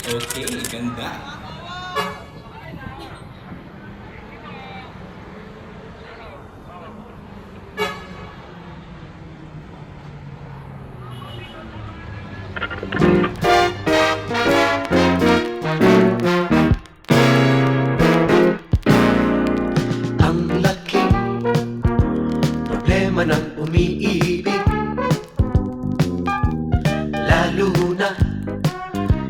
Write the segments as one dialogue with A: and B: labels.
A: Okay, ganda.
B: Ang laking problema ng umiibig, lalo na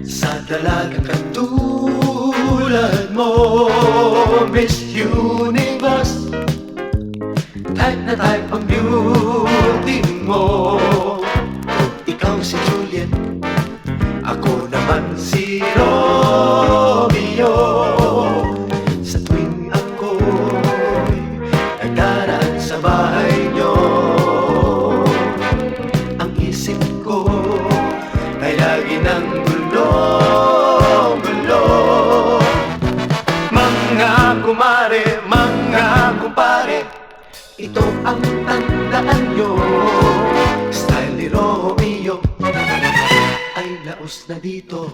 B: sa dalagang katulad mo. Miss Universe, type na type ang beauty mo. Ikaw si Juliet, ako naman si Romeo. Sa tuwing ako'y nagdaraan sa bahay nyo, ang isip ko ay lagi ng gulo-gulo. Mga kumare, mga kumpare, ito ang tandaan nyo. Style ni Romeo ay laos na dito.